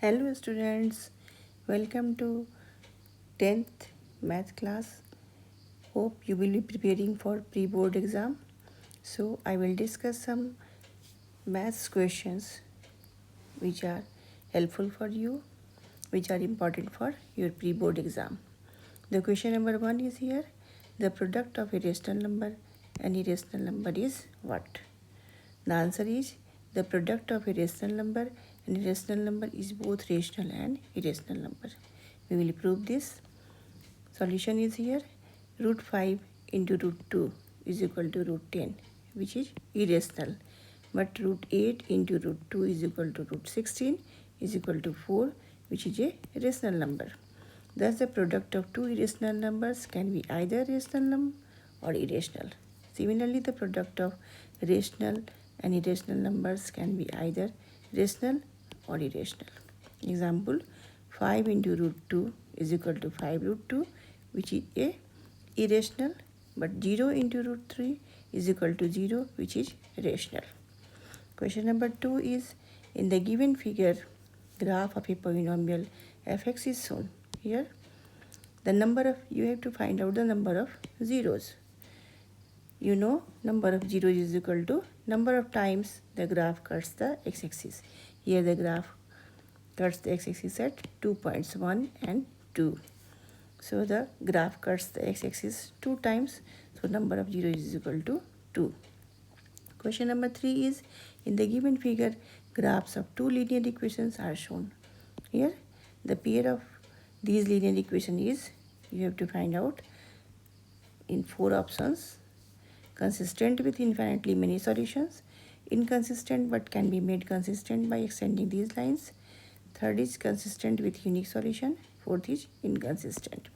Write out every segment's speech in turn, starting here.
Hello students, welcome to 10th math class. Hope you will be preparing for pre-board exam. So I will discuss some maths questions which are helpful for you, which are important for your pre-board exam. The question number 1 is here. The product of a rational number and irrational number is what? The answer is the product of a rational number and irrational number is both rational and irrational number. We will prove this. Solution is here. Root 5 into root 2 is equal to root 10, which is irrational. But root 8 into root 2 is equal to root 16 is equal to 4, which is a rational number. Thus, the product of two irrational numbers can be either rational or irrational. Similarly, the product of rational and irrational numbers can be either rational or irrational. Example, 5 into root 2 is equal to 5 root 2, which is a irrational, but 0 into root 3 is equal to 0, which is rational. Question number 2 is, in the given figure, graph of a polynomial fx is shown. Here, you have to find out the number of zeros. You know, number of zeros is equal to number of times the graph cuts the x-axis. Here the graph cuts the x-axis at 2 points, 1 and 2. So the graph cuts the x-axis 2 times. So number of zeros is equal to 2. Question number 3 is, in the given figure, graphs of two linear equations are shown. Here, the pair of these linear equations is, you have to find out in 4 options. Consistent with infinitely many solutions, inconsistent but can be made consistent by extending these lines. Third is consistent with unique solution. Fourth is inconsistent.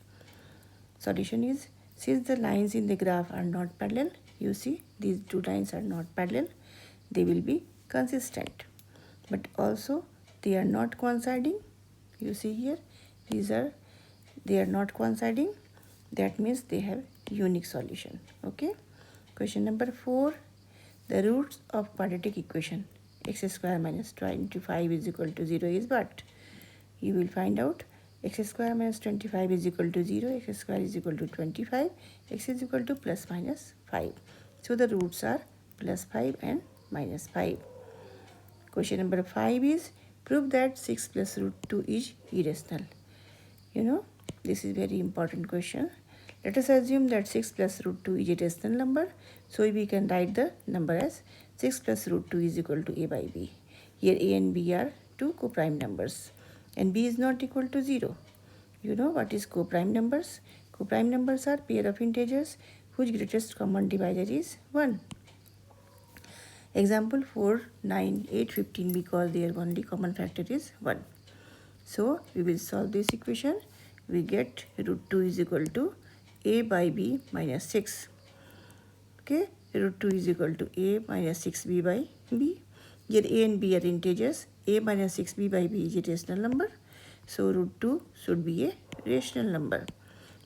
Solution is, since the lines in the graph are not parallel, you see these two lines are not parallel, they will be consistent. But also they are not coinciding. You see here, they are not coinciding. That means they have unique solution. Okay. Question number 4. The roots of quadratic equation x square minus 25 is equal to 0 is what? You will find out x square minus 25 is equal to 0, x square is equal to 25, x is equal to plus minus 5. So the roots are plus 5 and minus 5. Question number 5 is, prove that 6 plus root 2 is irrational. You know, this is very important question. Let us assume that 6 plus root 2 is a rational number. So we can write the number as 6 plus root 2 is equal to a by b. Here a and b are two co-prime numbers. And b is not equal to 0. You know what is co-prime numbers? Co-prime numbers are pair of integers whose greatest common divisor is 1. Example 4, 9, 8, 15 because their only common factor is 1. So we will solve this equation. We get root 2 is equal to a by b minus 6. Okay, root 2 is equal to a minus 6b by b. Here a and b are integers. A minus 6b by b is a rational number. So root 2 should be a rational number.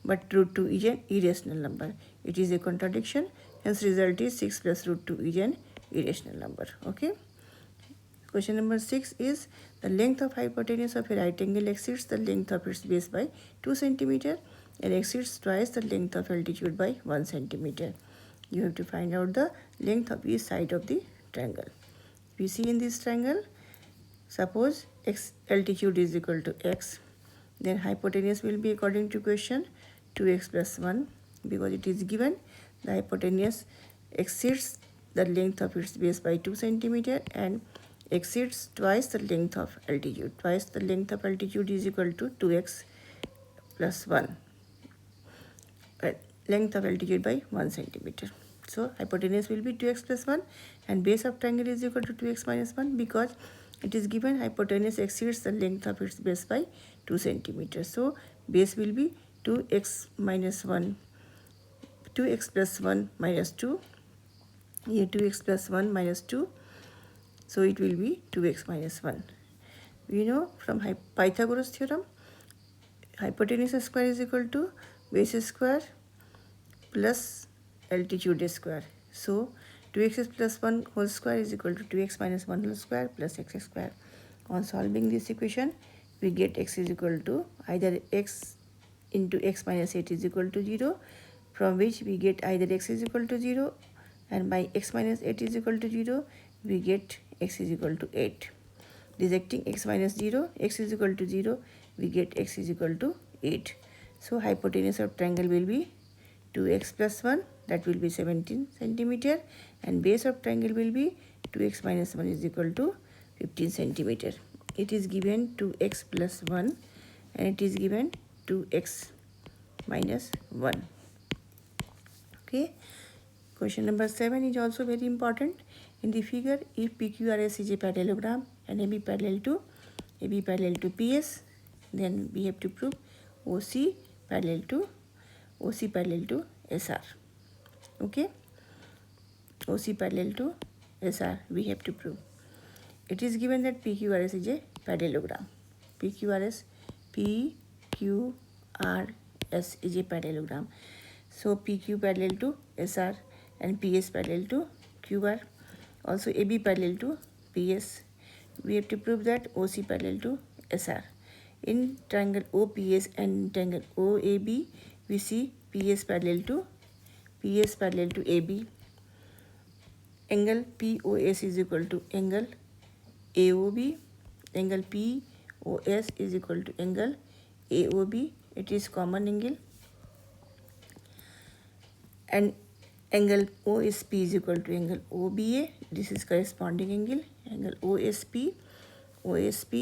But root 2 is an irrational number. It is a contradiction. Hence result is 6 plus root 2 is an irrational number. Okay. Question number 6 is, the length of hypotenuse of a right angle exceeds the length of its base by 2 cm and exceeds twice the length of altitude by 1 cm. You have to find out the length of each side of the triangle. We see in this triangle, suppose x altitude is equal to x, then hypotenuse will be, according to question, 2x plus 1, because it is given the hypotenuse exceeds the length of its base by 2 cm and exceeds twice the length of altitude. Twice the length of altitude is equal to 2x plus 1. Length of altitude by 1 cm. So hypotenuse will be 2x plus 1 and base of triangle is equal to 2x minus 1 because it is given hypotenuse exceeds the length of its base by 2 cm. So base will be 2x minus 1, 2x plus 1 minus 2. Here 2x plus 1 minus 2. So it will be 2x minus 1. We know from Pythagoras theorem, hypotenuse square is equal to base square plus altitude square. So 2x plus 1 whole square is equal to 2x minus 1 whole square plus x square. On solving this equation, we get x is equal to either x into x minus 8 is equal to 0, from which we get either x is equal to 0, and by x minus 8 is equal to 0, we get x is equal to 8. Rejecting x minus 0, x is equal to 0, we get x is equal to 8. So hypotenuse of triangle will be 2x plus 1, that will be 17 centimeter, and base of triangle will be 2x minus 1 is equal to 15 centimeter. It is given 2x plus 1 and it is given 2x minus 1. Okay. Question number 7 is also very important. In the figure, if PQRS is a parallelogram and AB parallel to PS, then we have to prove OC parallel to SR. Okay, OC parallel to SR we have to prove. It is given that PQRS is a parallelogram. PQRS is a parallelogram. So PQ parallel to SR and PS parallel to QR. Also AB parallel to PS. We have to prove that OC parallel to SR. In triangle OPS and triangle OAB, we see PS parallel to AB. Angle POS is equal to angle AOB. Angle POS is equal to angle AOB. It is common angle. And angle OSP is equal to angle OBA. This is corresponding angle. Angle OSP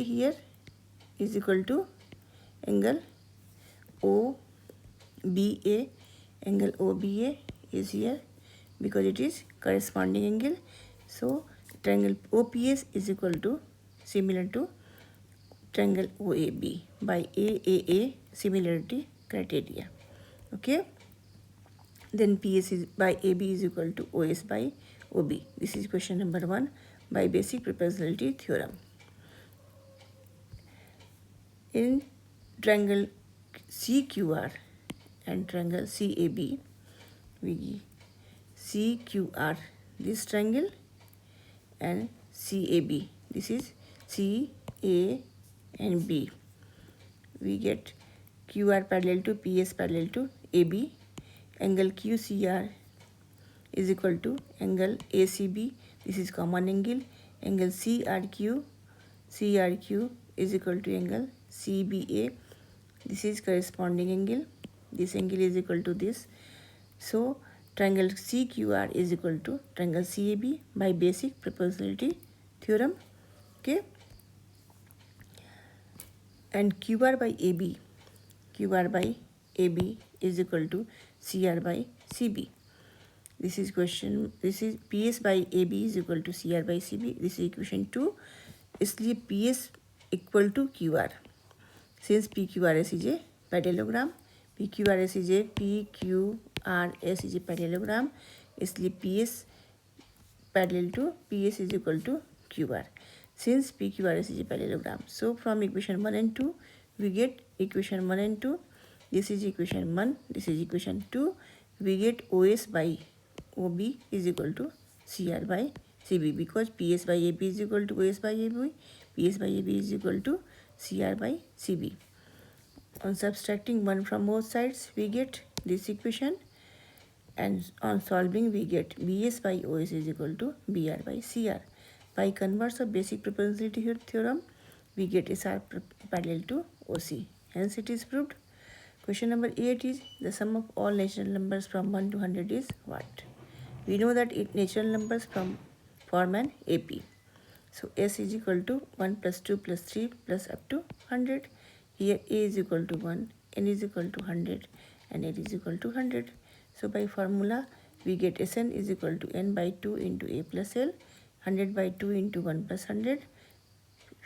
here is equal to angle OBA. Angle OBA is here because it is corresponding angle. So triangle OPS is equal to similar to triangle OAB by AAA similarity criteria. Okay. Then PS is by AB is equal to OS by OB. This is question number 1 by basic proportionality theorem. In triangle CQR and triangle CAB, we CQR this triangle and CAB, this is C, A and B. We get QR parallel to PS parallel to AB. Angle QCR is equal to angle ACB. This is common angle. Angle CRQ is equal to angle CBA. This is corresponding angle. This angle is equal to this. So triangle CQR is equal to triangle CAB by basic proportionality theorem. Okay. And QR by AB is equal to CR by CB. This is PS by AB is equal to CR by CB. This is equation 2. इसलिए PS equal to QR. Since PQRS is a parallelogram, PQRS is a parallelogram, इसलिए PS parallel to PS is equal to QR. Since PQRS is a parallelogram, so from equation 1 and 2, we get equation 1 and 2. This is equation 1, this is equation 2. We get OS by OB is equal to CR by CB because PS by AB is equal to OS by AB. PS by AB is equal to CR by CB. On subtracting 1 from both sides, we get this equation. And on solving, we get BS by OS is equal to BR by CR. By converse of basic proportionality theorem, we get SR parallel to OC. Hence, it is proved. Question number 8 is the sum of all natural numbers from 1 to 100 is what? We know that natural numbers form an AP. So S is equal to 1 plus 2 plus 3 plus up to 100. Here A is equal to 1, N is equal to 100 and L is equal to 100. So by formula, we get Sn is equal to N by 2 into A plus L, 100 by 2 into 1 plus 100,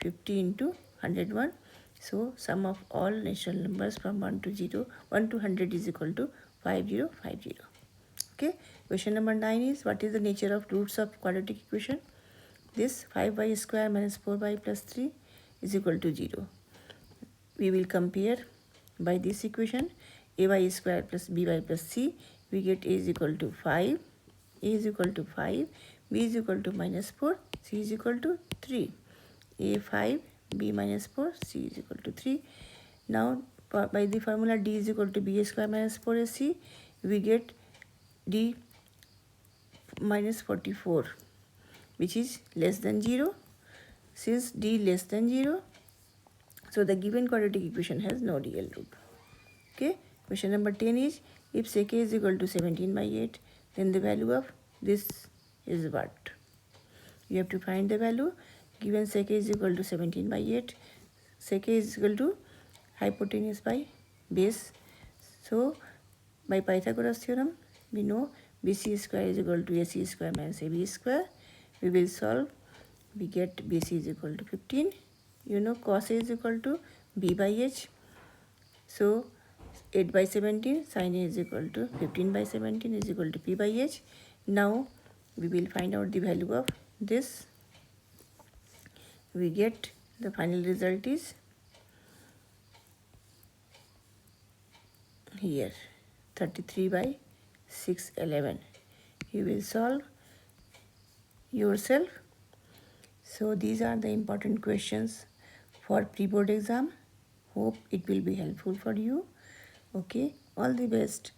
50 into 101. So sum of all natural numbers from 1 to 100 is equal to 5050. Okay. Question number 9 is what is the nature of roots of quadratic equation? This 5y square minus 4y plus 3 is equal to 0. We will compare by this equation ay square plus by plus c. We get a is equal to 5, a is equal to 5, b is equal to minus 4, c is equal to 3. A 5, B minus 4, C is equal to 3. Now by the formula D is equal to B square minus 4AC, we get D minus 44, which is less than 0. Since D less than 0, so the given quadratic equation has no real root. Okay, question number 10 is, if sec A is equal to 17 by 8, then the value of this is what? You have to find the value. Given sec A is equal to 17 by 8, sec A is equal to hypotenuse by base. So by Pythagoras theorem, we know BC square is equal to AC square minus AB square. We will solve. We get BC is equal to 15. You know cos A is equal to B by H. So 8 by 17, sin A is equal to 15 by 17 is equal to P by H. Now we will find out the value of this. We get the final result is here, 33 by 611. You will solve yourself. So these are the important questions for pre-board exam. Hope it will be helpful for you. Okay, all the best.